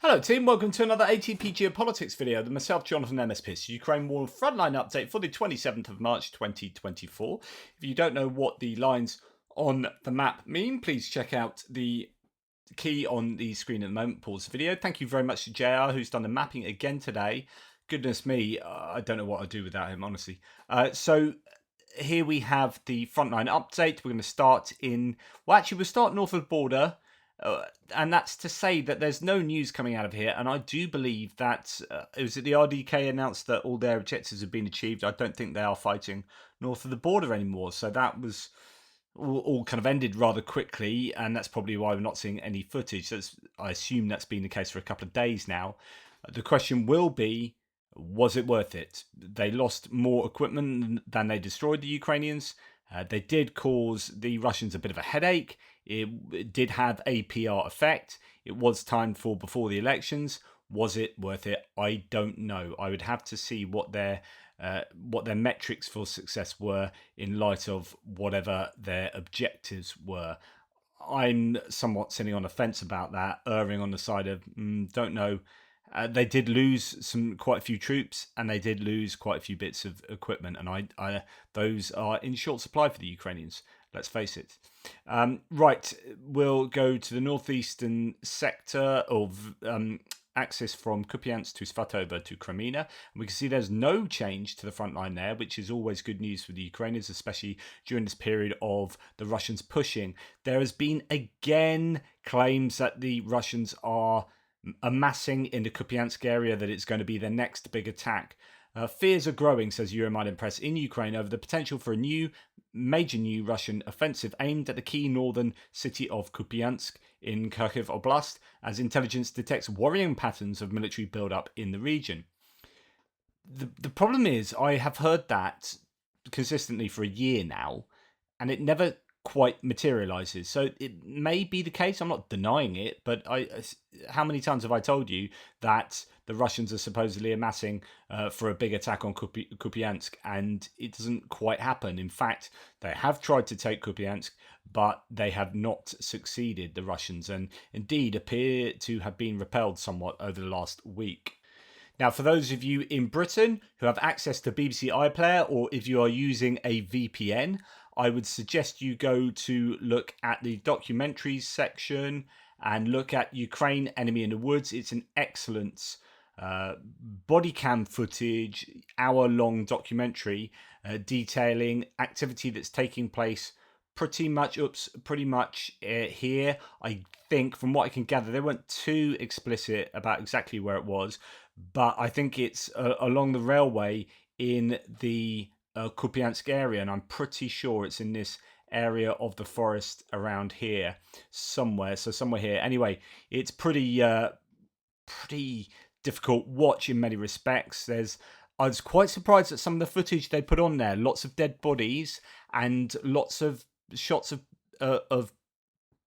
Hello team, welcome to another ATP Geopolitics video. Myself, Jonathan MSPs, Ukraine War Frontline update for the 27th of March 2024. If you don't know what the lines on the map mean, please check out the key on the screen at the moment. Pause the video. Thank you very much to JR, who's done the mapping again today. Goodness me, I don't know what I'd do without him, honestly. So here we have the Frontline update. We're going to start we'll start north of the border. And that's to say that there's no news coming out of here, and I do believe that it was the RDK announced that all their objectives have been achieved. I don't think they are fighting north of the border anymore, so that was all kind of ended rather quickly, and that's probably why we're not seeing any footage. I assume that's been the case for a couple of days now. The question will be, was it worth it? They lost more equipment than they destroyed, the Ukrainians. They did cause the Russians a bit of a headache. It did have a PR effect. It was timed for before the elections. Was it worth it? I don't know. I would have to see what their metrics for success were in light of whatever their objectives were. I'm somewhat sitting on the fence about that, erring on the side of don't know. They did lose quite a few troops, and they did lose quite a few bits of equipment, and those are in short supply for the Ukrainians. Let's face it. Right, we'll go to the northeastern sector of axis from Kupiansk to Svatove to Kreminna. And we can see there's no change to the front line there, which is always good news for the Ukrainians, especially during this period of the Russians pushing. There has been again claims that the Russians are amassing in the Kupiansk area, that it's going to be their next big attack. Fears are growing, says Euromaidan Press, in Ukraine over the potential for a major new Russian offensive aimed at the key northern city of Kupiansk in Kharkiv Oblast, as intelligence detects worrying patterns of military build-up in the region. The problem is, I have heard that consistently for a year now, and it never quite materializes. So it may be the case. I'm not denying it, but how many times have I told you that the Russians are supposedly amassing for a big attack on Kupiansk, and it doesn't quite happen. In fact, they have tried to take Kupiansk, but they have not succeeded, the Russians, and indeed appear to have been repelled somewhat over the last week. Now, for those of you in Britain who have access to BBC iPlayer, or if you are using a VPN, I would suggest you go to look at the documentaries section and look at Ukraine Enemy in the Woods. It's an excellent body cam footage, hour-long documentary detailing activity that's taking place pretty much here. I think, from what I can gather, they weren't too explicit about exactly where it was, but I think it's along the railway in the Kupiansk area, and I'm pretty sure it's in this area of the forest around here somewhere. So somewhere here. Anyway, it's pretty difficult watch in many respects. I was quite surprised at some of the footage they put on there. Lots of dead bodies and lots of shots of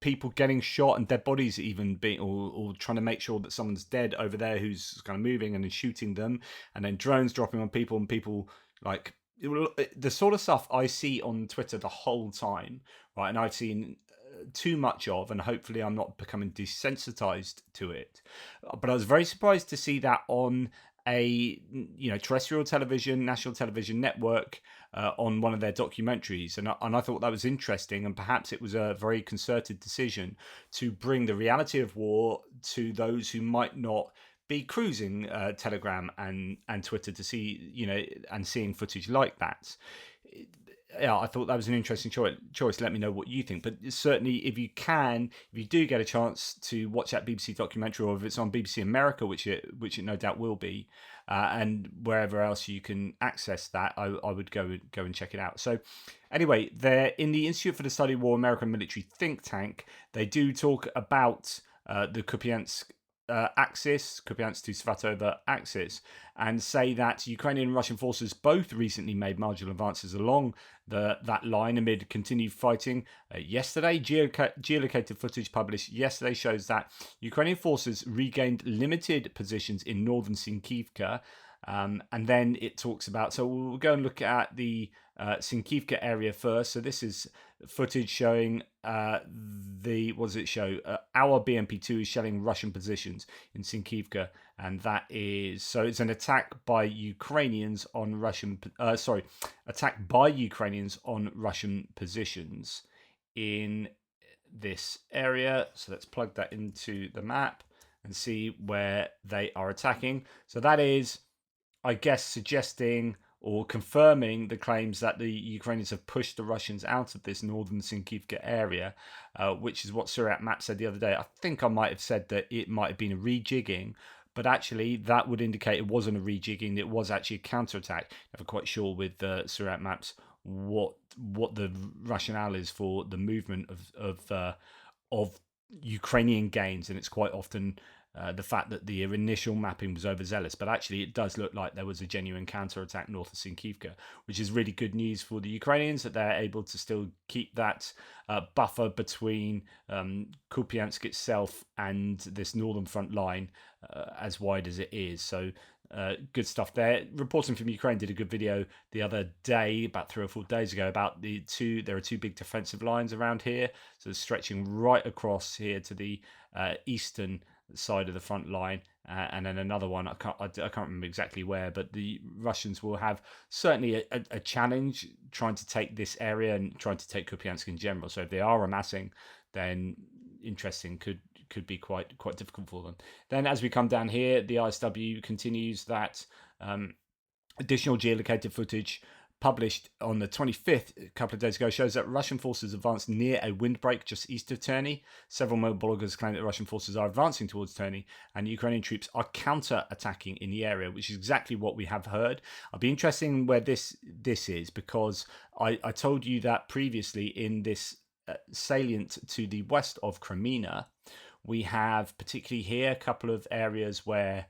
people getting shot and dead bodies even being or trying to make sure that someone's dead over there who's kind of moving and then shooting them, and then drones dropping on people and people like the sort of stuff I see on Twitter the whole time, right? And I've seen too much of, and hopefully I'm not becoming desensitized to it. But I was very surprised to see that on a terrestrial television, national television network, on one of their documentaries, and I thought that was interesting, and perhaps it was a very concerted decision to bring the reality of war to those who might not be cruising Telegram and Twitter to see, and seeing footage like that. Yeah, I thought that was an interesting choice. Let me know what you think. But certainly, if you do get a chance to watch that BBC documentary, or if it's on BBC America, which it no doubt will be, and wherever else you can access that, I would go and check it out. So anyway, they're in the Institute for the Study of War, American military think tank. They do talk about the Kupiansk axis, Kupiansk to Svatove axis, and say that Ukrainian and Russian forces both recently made marginal advances along that line amid continued fighting. Yesterday, geolocated footage published yesterday shows that Ukrainian forces regained limited positions in northern Sinkivka, And then it talks about, so we'll go and look at the Sinkivka area first. So this is footage showing what does it show? Our BMP-2 is shelling Russian positions in Sinkivka, and that is, so it's an attack by Ukrainians on Russian, attack by Ukrainians on Russian positions in this area. So let's plug that into the map and see where they are attacking. So that is, I guess, suggesting or confirming the claims that the Ukrainians have pushed the Russians out of this northern Sinkivka area, which is what Surat Map said the other day. I think I might have said that it might have been a rejigging, but actually that would indicate it wasn't a rejigging, it was actually a counterattack. Never quite sure with Surat Maps what the rationale is for the movement of Ukrainian gains, and it's quite often the fact that the initial mapping was overzealous, but actually it does look like there was a genuine counterattack north of Sinkivka, which is really good news for the Ukrainians, that they're able to still keep that buffer between Kupiansk itself and this northern front line as wide as it is. So good stuff there. Reporting from Ukraine did a good video the other day, about 3 or 4 days ago, about there are two big defensive lines around here, so stretching right across here to the eastern side of the front line, and then another one, I can't remember exactly where, but the Russians will have certainly a challenge trying to take this area and trying to take Kupiansk in general. So if they are amassing, then interesting, could be quite difficult for them. Then as we come down here, the ISW continues that additional geolocated footage published on the 25th, a couple of days ago, shows that Russian forces advanced near a windbreak just east of Terny. Several bloggers claim that Russian forces are advancing towards Terny, and Ukrainian troops are counter-attacking in the area, which is exactly what we have heard. I'll be interested in where this is, because I told you that previously in this salient to the west of Kreminna, we have, particularly here, a couple of areas where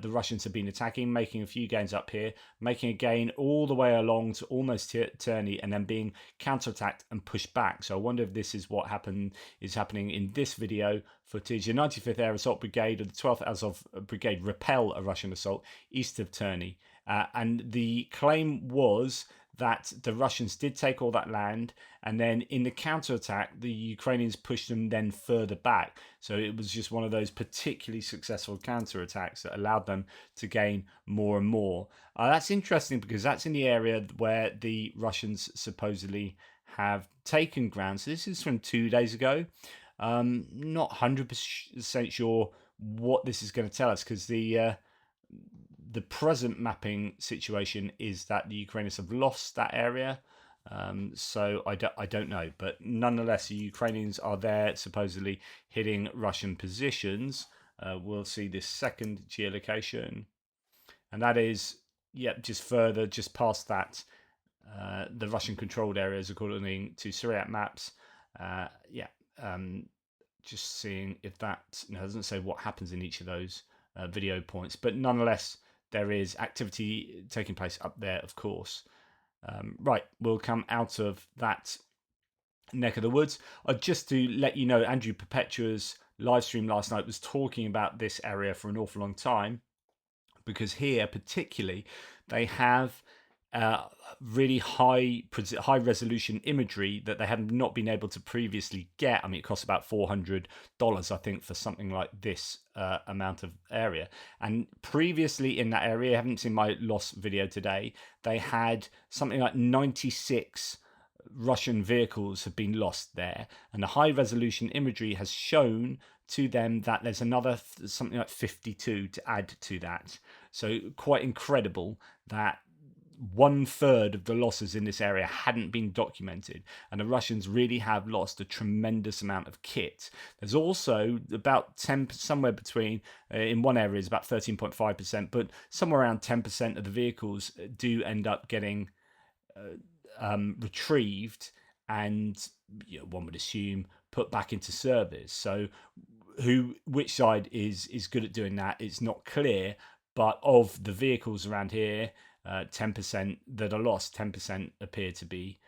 the Russians have been attacking, making a few gains up here, making a gain all the way along to almost Terny, and then being counterattacked and pushed back. So I wonder if this is what is happening in this video footage. The 95th Air Assault Brigade of the 12th Azov Brigade repel a Russian assault east of Terny. And the claim was that the Russians did take all that land, and then in the counterattack, the Ukrainians pushed them then further back. So it was just one of those particularly successful counterattacks that allowed them to gain more and more. That's interesting, because that's in the area where the Russians supposedly have taken ground. So this is from 2 days ago. Not 100% sure what this is going to tell us, because the present mapping situation is that the Ukrainians have lost that area. So I don't know, but nonetheless, the Ukrainians are there supposedly hitting Russian positions. We'll see this second geolocation, and that is, just past that, the Russian controlled areas according to Syriac maps. Just seeing if that doesn't say what happens in each of those video points, but nonetheless, there is activity taking place up there, of course. Right, we'll come out of that neck of the woods. Just to let you know, Andrew Perpetua's live stream last night was talking about this area for an awful long time, because here particularly they have really high resolution imagery that they have not been able to previously get. I mean, it costs about $400, I think, for something like this amount of area. And previously in that area, I haven't seen my loss video today, they had something like 96 Russian vehicles have been lost there, and the high resolution imagery has shown to them that there's another something like 52 to add to that. So quite incredible that 1/3 of the losses in this area hadn't been documented, and the Russians really have lost a tremendous amount of kit. There's also about 10, somewhere between, in one area is about 13.5%, but somewhere around 10% of the vehicles do end up getting retrieved and, one would assume, put back into service. So which side is good at doing that, it's not clear, but of the vehicles around here, 10% that are lost, 10% appear to be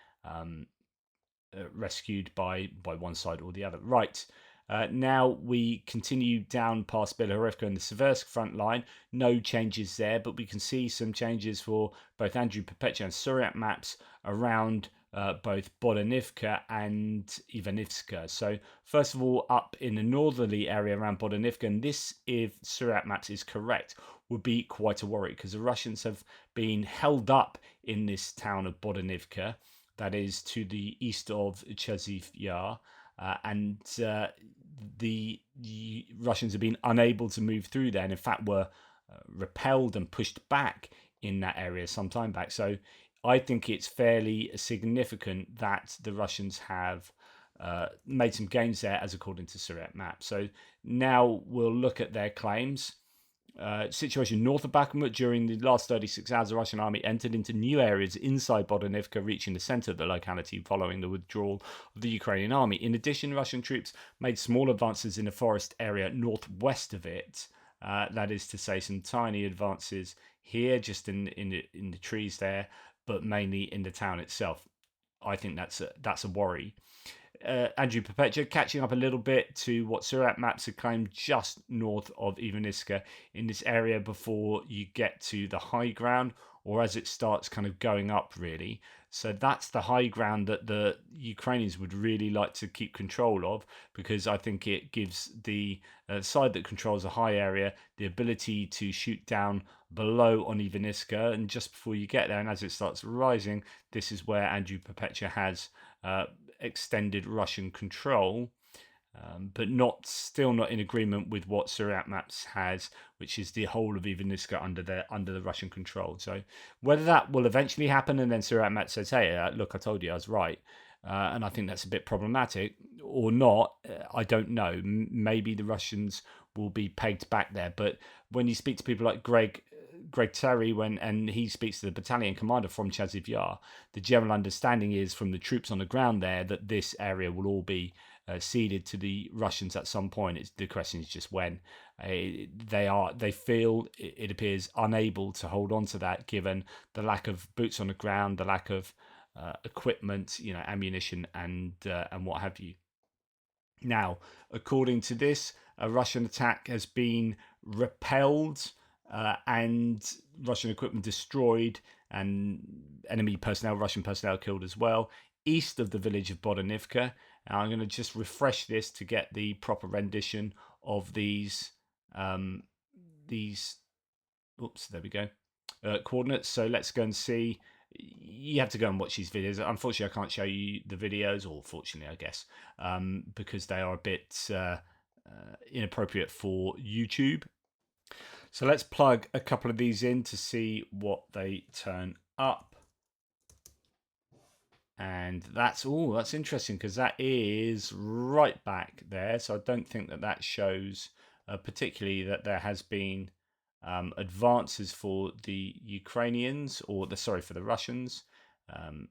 rescued by one side or the other. Right, Now we continue down past Bilorivka and the Seversk front line. No changes there, but we can see some changes for both Andrew Perpetua and Suryat maps around both Bodanivka and Ivanivska. So first of all, up in the northerly area around Bodanivka, and this, if Suryat maps is correct, would be quite a worry because the Russians have been held up in this town of Bodanivka, that is to the east of Chasiv Yar, and the Russians have been unable to move through there, and in fact were repelled and pushed back in that area some time back. So I think it's fairly significant that the Russians have made some gains there, as according to Suryat map. So now we'll look at their claims. Situation north of Bakhmut. During the last 36 hours, the Russian army entered into new areas inside Bodanivka, reaching the center of the locality following the withdrawal of the Ukrainian army. In addition, Russian troops made small advances in the forest area northwest of it. That is to say, some tiny advances here, just in the trees there, but mainly in the town itself. I think that's a worry. Andrew Perpetua catching up a little bit to what Suryat maps had claimed just north of Ivaniska in this area before you get to the high ground, or as it starts kind of going up really. So that's the high ground that the Ukrainians would really like to keep control of, because I think it gives the side that controls a high area the ability to shoot down below on Ivaniska, and just before you get there and as it starts rising, this is where Andrew Perpetua has extended Russian control, but still not in agreement with what Suryat maps has, which is the whole of Ivaniska under the Russian control. So whether that will eventually happen, and then Suryat maps says, "Hey, look, I told you I was right," and I think that's a bit problematic, or not, I don't know. Maybe the Russians will be pegged back there. But when you speak to people like Greg Terry, and he speaks to the battalion commander from Chasiv Yar, the general understanding is from the troops on the ground there that this area will all be ceded to the Russians at some point. The question is just when. They feel, it appears, unable to hold on to that given the lack of boots on the ground, the lack of equipment, ammunition, and what have you. Now, according to this, a Russian attack has been repelled and Russian equipment destroyed, and enemy personnel, Russian personnel, killed as well, east of the village of Bodanivka. Now, I'm going to just refresh this to get the proper rendition of these. Oops, there we go. Coordinates. So let's go and see. You have to go and watch these videos. Unfortunately, I can't show you the videos, or fortunately, I guess, because they are a bit inappropriate for YouTube. So let's plug a couple of these in to see what they turn up. And that's interesting, because that is right back there. So I don't think that shows particularly that there has been advances for the Ukrainians, or for the Russians.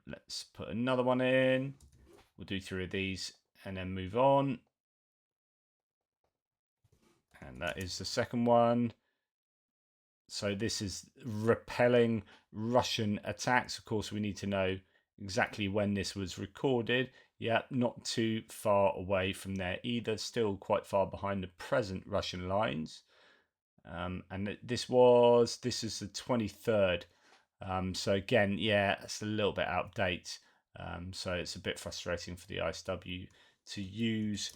Let's put another one in. We'll do 3 of these and then move on. And that is the second one. So this is repelling Russian attacks. Of course, we need to know exactly when this was recorded. Yeah, not too far away from there either. Still quite far behind the present Russian lines. And this is the 23rd. So again, yeah, it's a little bit out of date. So it's a bit frustrating for the ISW to use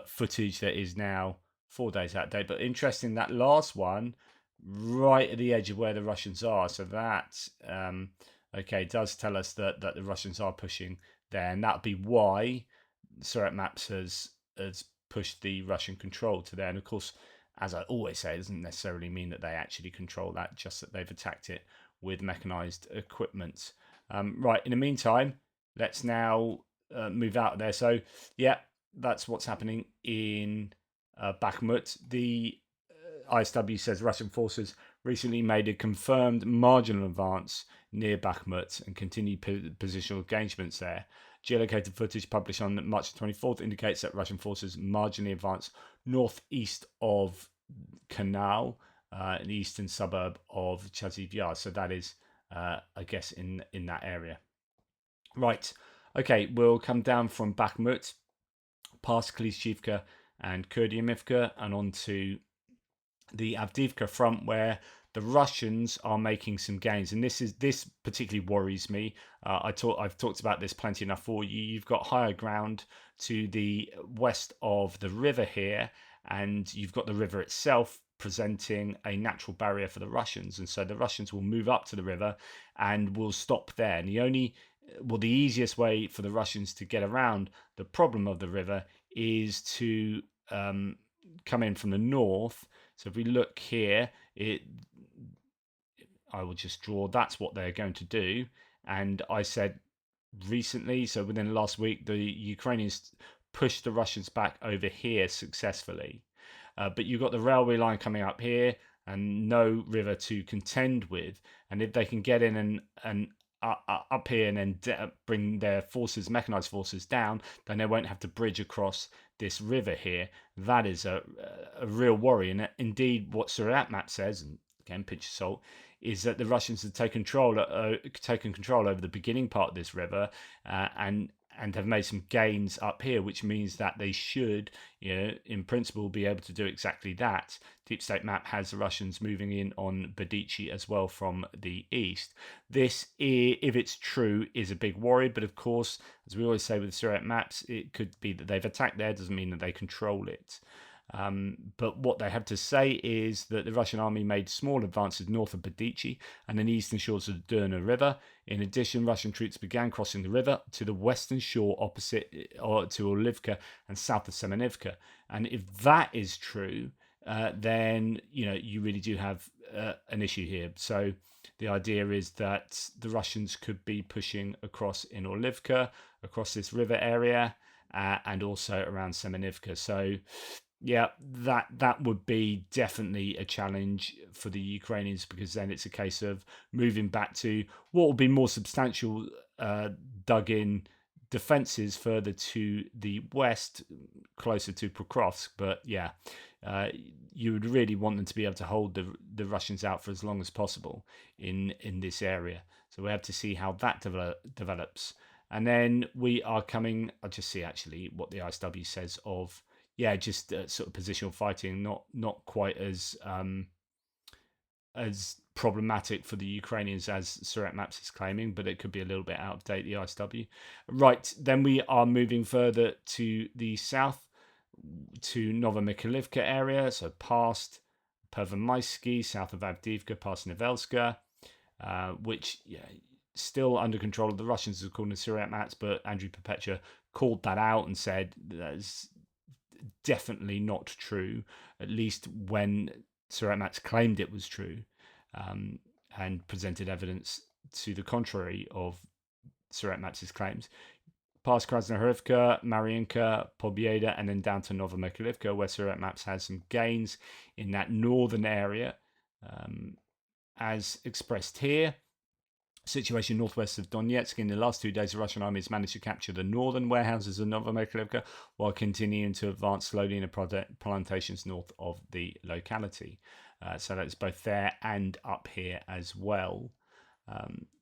footage that is now 4 days out of date. But interesting, that last one, right at the edge of where the Russians are. So that, does tell us that the Russians are pushing there. And that'd be why Suryat maps has pushed the Russian control to there. And of course, as I always say, it doesn't necessarily mean that they actually control that, just that they've attacked it with mechanized equipment. Right, in the meantime, let's now move out of there. So, yeah, that's what's happening in Bakhmut. The ISW says Russian forces recently made a confirmed marginal advance near Bakhmut and continued positional engagements there. Geolocated footage published on March 24th indicates that Russian forces marginally advanced northeast of Canal, the eastern suburb of Chasiv Yar. So that is, I guess, in that area. Right. Okay, we'll come down from Bakhmut, past Klishchivka and Kurdyivka, and onto the Avdiivka front, where the Russians are making some gains, and this particularly worries me. I've talked about this plenty enough for you. You've got higher ground to the west of the river here, and you've got the river itself presenting a natural barrier for the Russians, and so the Russians will move up to the river and will stop there. And the easiest way for the Russians to get around the problem of the river is to come in from the north. So if we look here, I will just draw, that's what they're going to do. And I said recently, so within the last week, the Ukrainians pushed the Russians back over here successfully. But you've got the railway line coming up here and no river to contend with. And if they can get in and up here and then bring their forces, mechanized forces, down, then they won't have to bridge across this river here. That is a real worry. And indeed, what Surat map says, and again, pinch of salt, is that the Russians have taken control over the beginning part of this river, and have made some gains up here, which means that they should, in principle, be able to do exactly that. Deep State map has the Russians moving in on Bedichi as well from the east. This, if it's true, is a big worry, but of course, as we always say with Surat maps, it could be that they've attacked there, doesn't mean that they control it. But what they have to say is that the Russian army made small advances north of Bedichi and the eastern shores of the Durna River. In addition, Russian troops began crossing the river to the western shore opposite to Avdiivka and south of Semenivka. And if that is true, then you really do have an issue here. So the idea is that the Russians could be pushing across in Avdiivka, across this river area, and also around Semenivka. So yeah, that would be definitely a challenge for the Ukrainians, because then it's a case of moving back to what will be more substantial, dug-in defences further to the west, closer to Pokrovsk. But yeah, you would really want them to be able to hold the Russians out for as long as possible in this area. So we have to see how that develops. And then we are coming, I'll just see actually what the ISW says of, just sort of positional fighting, not quite as problematic for the Ukrainians as Surat Maps is claiming, but it could be a little bit out of date, the ISW. Right, then we are moving further to the south, to Novomykhailivka area, so past Pervomaisky, south of Avdiivka, past Nevelska, which still under control of the Russians, according to Surat Maps, but Andriy Perpetua called that out and said that's definitely not true, at least when Surat Maps claimed it was true, and presented evidence to the contrary of Surat Maps' claims. Past Krasnohorivka, Mariinka, Pobieda, and then down to Novomykhailivka, where Surat Maps has some gains in that northern area, as expressed here. Situation northwest of Donetsk. In the last 2 days, the Russian army has managed to capture the northern warehouses of Novomykhailivka while continuing to advance slowly in the plantations north of the locality. So that's both there and up here as well.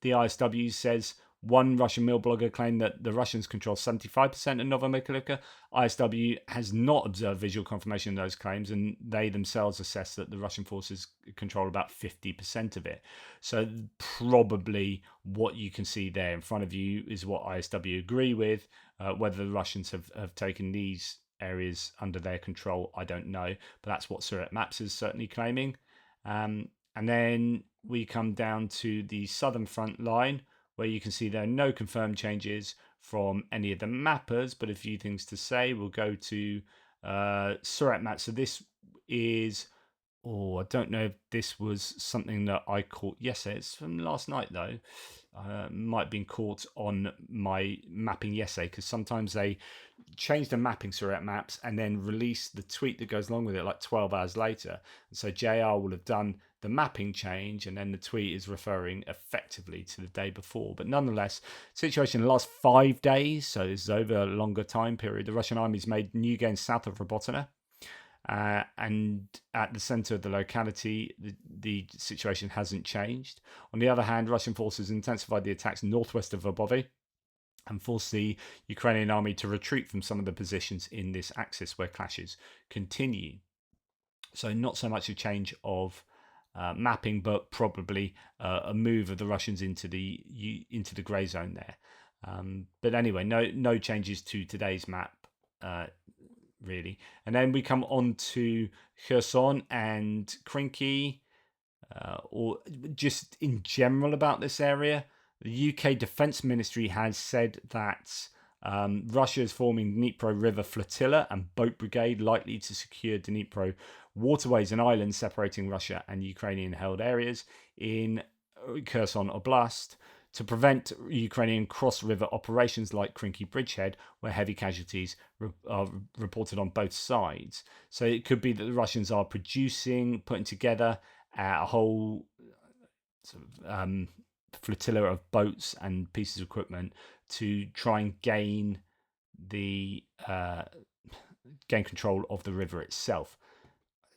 The ISW says one Russian mill blogger claimed that the Russians control 75% of Novomykhailivka. ISW has not observed visual confirmation of those claims, and they themselves assess that the Russian forces control about 50% of it. So probably what you can see there in front of you is what ISW agree with. Whether the Russians have taken these areas under their control, I don't know, but that's what Surat Maps is certainly claiming. And then we come down to the southern front line, where you can see there are no confirmed changes from any of the mappers, but a few things to say. We'll go to Surat Maps. So this is, I don't know if this was something that I caught yesterday. It's from last night, though. Might have been caught on my mapping yesterday, because sometimes they change the mapping Surat Maps and then release the tweet that goes along with it like 12 hours later. And so JR will have done the mapping change, and then the tweet is referring effectively to the day before. But nonetheless, situation in the last 5 days, so this is over a longer time period, the Russian army's made new gains south of Robotina. And at the center of the locality, the situation hasn't changed. On the other hand, Russian forces intensified the attacks northwest of Verbove, and force the Ukrainian army to retreat from some of the positions in this axis where clashes continue. So not so much a change of mapping, but probably a move of the Russians into the grey zone there. But anyway, no changes to today's map, really. And then we come on to Kherson and Krinky, or just in general about this area. The UK Defence Ministry has said that Russia is forming Dnipro River Flotilla and Boat Brigade, likely to secure Dnipro waterways and islands separating Russia and Ukrainian-held areas in Kherson Oblast to prevent Ukrainian cross-river operations like Krinky Bridgehead, where heavy casualties are reported on both sides. So it could be that the Russians are putting together a whole sort of flotilla of boats and pieces of equipment to try and gain control of the river itself.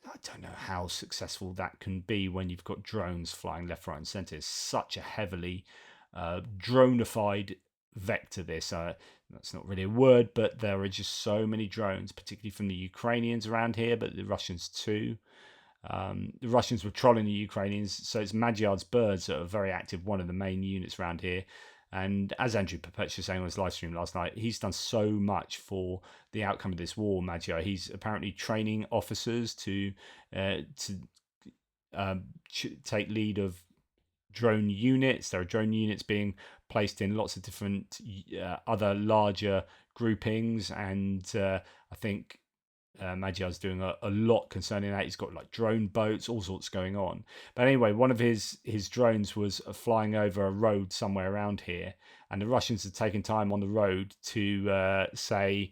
I don't know how successful that can be when you've got drones flying left, right, and centre. It's such a heavily dronified vector. That's not really a word, but there are just so many drones, particularly from the Ukrainians around here, but the Russians too. The Russians were trolling the Ukrainians, so it's Magyar's birds that are very active, one of the main units around here. And as Andrew Perpetua was saying on his live stream last night, he's done so much for the outcome of this war, Magyar. He's apparently training officers to take lead of drone units. There are drone units being placed in lots of different other larger groupings, and I think Magyar's doing a lot concerning that. He's got like drone boats, all sorts going on. But anyway, one of his drones was flying over a road somewhere around here, and the Russians had taken time on the road to say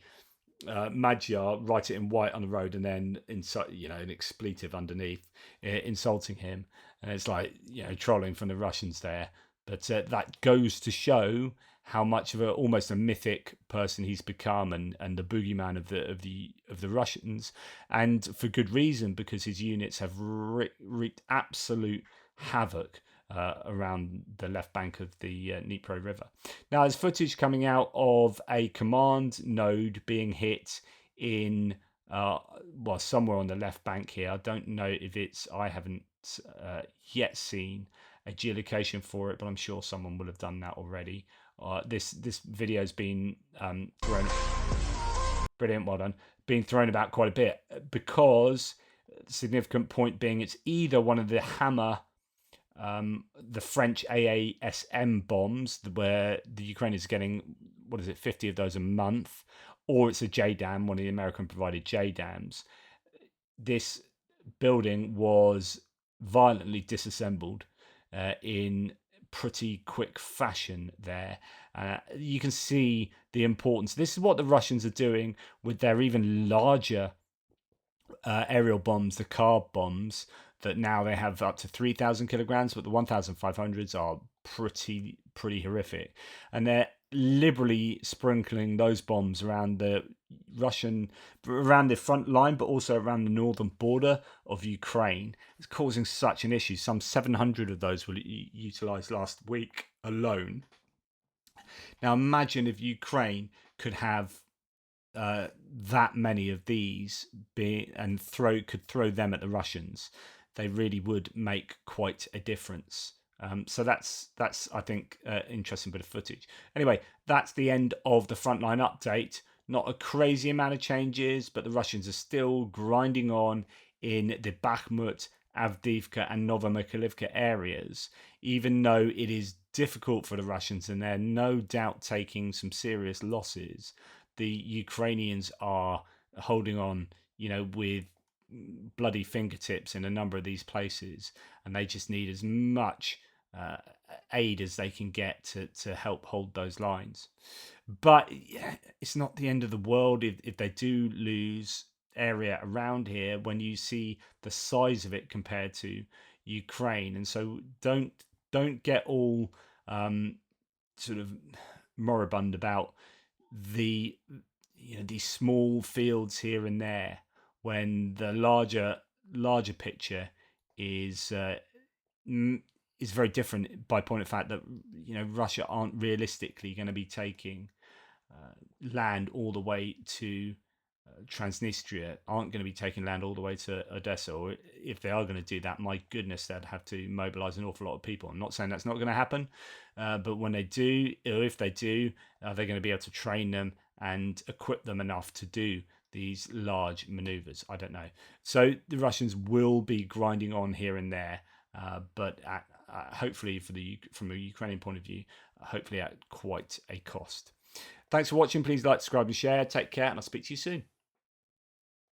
Magyar, write it in white on the road, and then an expletive underneath, insulting him. And it's like, trolling from the Russians there. But that goes to show how much of almost a mythic person he's become, and the boogeyman of the Russians, and for good reason, because his units have wreaked absolute havoc around the left bank of the Dnipro River. Now, there's footage coming out of a command node being hit in somewhere on the left bank here. I don't know if I haven't yet seen a geolocation for it, but I'm sure someone will have done that already. This video's been thrown. Brilliant, well done. Being thrown about quite a bit, because the significant point being it's either one of the Hammer, the French AASM bombs, where the Ukrainians are getting 50 of those a month, or it's a JDAM, one of the American provided JDAMs. This building was violently disassembled in pretty quick fashion there. You can see the importance. This is what the Russians are doing with their even larger aerial bombs, the carb bombs, that now they have up to 3,000 kilograms, but the 1,500s are pretty horrific. And they're liberally sprinkling those bombs around the front line, but also around the northern border of Ukraine. It's causing such an issue. Some 700 of those were utilized last week alone. Now imagine if Ukraine could have that many of these could throw them at the Russians. They really would make quite a difference. So that's I think interesting bit of footage. Anyway, that's the end of the Frontline update. Not a crazy amount of changes, but the Russians are still grinding on in the Bakhmut, Avdiivka and Novomykhailivka areas, even though it is difficult for the Russians and they're no doubt taking some serious losses. The Ukrainians are holding on, with bloody fingertips in a number of these places, and they just need as much aid as they can get to help hold those lines. But it's not the end of the world if they do lose area around here, when you see the size of it compared to Ukraine. And so don't get all sort of moribund about these small fields here and there, when the larger picture is is very different by point of fact that Russia aren't realistically going to be taking land all the way to Transnistria, aren't going to be taking land all the way to Odessa, or if they are going to do that, my goodness, they'd have to mobilize an awful lot of people. I'm not saying that's not going to happen, but when they do, or if they do, are they going to be able to train them and equip them enough to do these large maneuvers? I don't know. So the Russians will be grinding on here and there, but hopefully from a Ukrainian point of view, hopefully at quite a cost. Thanks for watching. Please like, subscribe and share. Take care, and I'll speak to you soon.